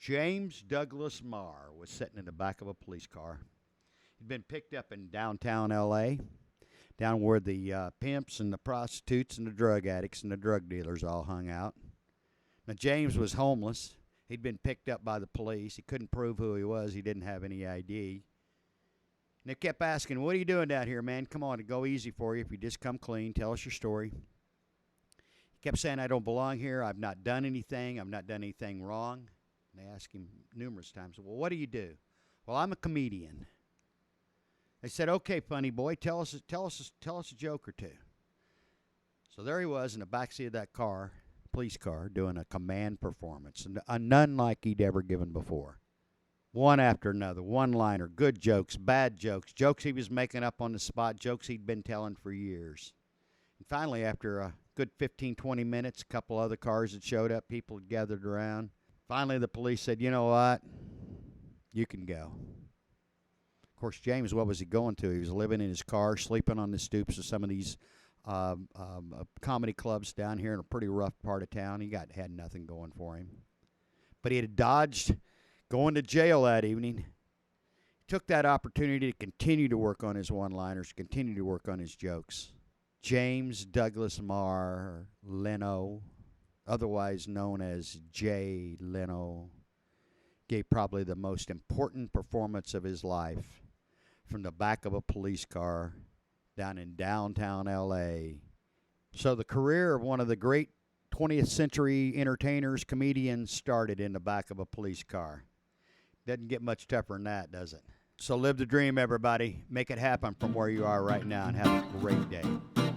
James Douglas Muir was sitting in the back of a police car. He'd been picked up in downtown L.A., down where the pimps and the prostitutes and the drug addicts and the drug dealers all hung out. Now, James was homeless. He'd been picked up by the police. He couldn't prove who he was. He didn't have any ID. And they kept asking, "What are you doing down here, man? Come on, it'll go easy for you if you just come clean. Tell us your story." He kept saying, "I don't belong here. I've not done anything. I've not done anything wrong." And they asked him numerous times, "Well, what do you do?" "Well, I'm a comedian." They said, "Okay, funny boy, tell us a joke or two." So there he was in the backseat of that car, police car, doing a command performance, and none like he'd ever given before. One after another, one-liner, good jokes, bad jokes, jokes he was making up on the spot, jokes he'd been telling for years. And finally, after a good 15, 20 minutes, a couple other cars had showed up, people had gathered around. Finally, the police said, "You know what? You can go." Of course, James, what was he going to? He was living in his car, sleeping on the stoops of some of these comedy clubs down here in a pretty rough part of town. He had nothing going for him. But he had dodged going to jail that evening. He took that opportunity to continue to work on his one-liners, continue to work on his jokes. James Douglas Muir Leno, otherwise known as Jay Leno, gave probably the most important performance of his life from the back of a police car down in downtown L.A. So the career of one of the great 20th century entertainers, comedians, started in the back of a police car. Doesn't get much tougher than that, does it? So live the dream, everybody. Make it happen from where you are right now, and have a great day.